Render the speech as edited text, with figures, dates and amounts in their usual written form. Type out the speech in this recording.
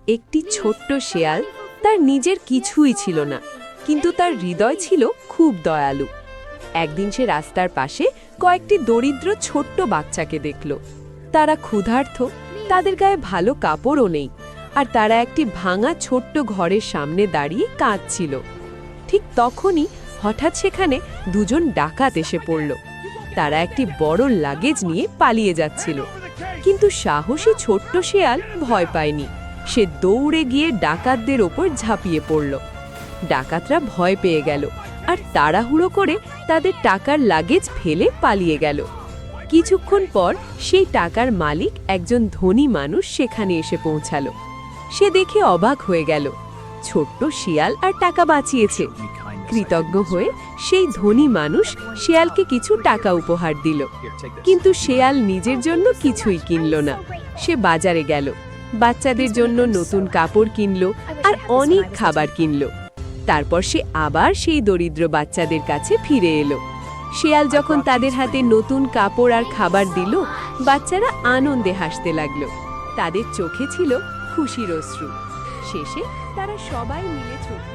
একটি ছোট্ট শেয়াল, তার নিজের কিছুই ছিল না, কিন্তু তার হৃদয় ছিল খুব দয়ালু। একদিন সে রাস্তার পাশে কয়েকটি দরিদ্র ছোট্ট বাচ্চাকে দেখল। তারা ক্ষুধার্ত, তাদের গায়ে ভালো কাপড়ও নেই, আর তারা একটি ভাঙা ছোট্ট ঘরের সামনে দাঁড়িয়ে কাঁদছিল। ঠিক তখনই হঠাৎ সেখানে দুজন ডাকাত এসে পড়ল। তারা একটি বড় লাগেজ নিয়ে পালিয়ে যাচ্ছিল, কিন্তু সাহসী ছোট্ট শেয়াল ভয় পায়নি। সে দৌড়ে গিয়ে ডাকাতদের ওপর ঝাঁপিয়ে পড়ল। ডাকাতরা ভয় পেয়ে গেল আর তাড়াহুড়ো করে তাদের টাকার লাগেজ ফেলে পালিয়ে গেল। কিছুক্ষণ পর সেই টাকার মালিক, একজন ধনী মানুষ, সেখানে এসে পৌঁছালো। সে দেখে অবাক হয়ে গেল, ছোট্ট শিয়াল আর টাকা বাঁচিয়েছে। কৃতজ্ঞ হয়ে সেই ধনী মানুষ শেয়ালকে কিছু টাকা উপহার দিল। কিন্তু শেয়াল নিজের জন্য কিছুই কিনল না। সে বাজারে গেল, বাচ্চাদের জন্য নতুন কাপড় কিনল আর অনেক খাবার কিনল। তারপর সে আবার সেই দরিদ্র বাচ্চাদের কাছে ফিরে এলো। শেয়াল যখন তাদের হাতে নতুন কাপড় আর খাবার দিল, বাচ্চারা আনন্দে হাসতে লাগলো। তাদের চোখে ছিল খুশির অশ্রু। শেষে তারা সবাই মিলে ছোট্ট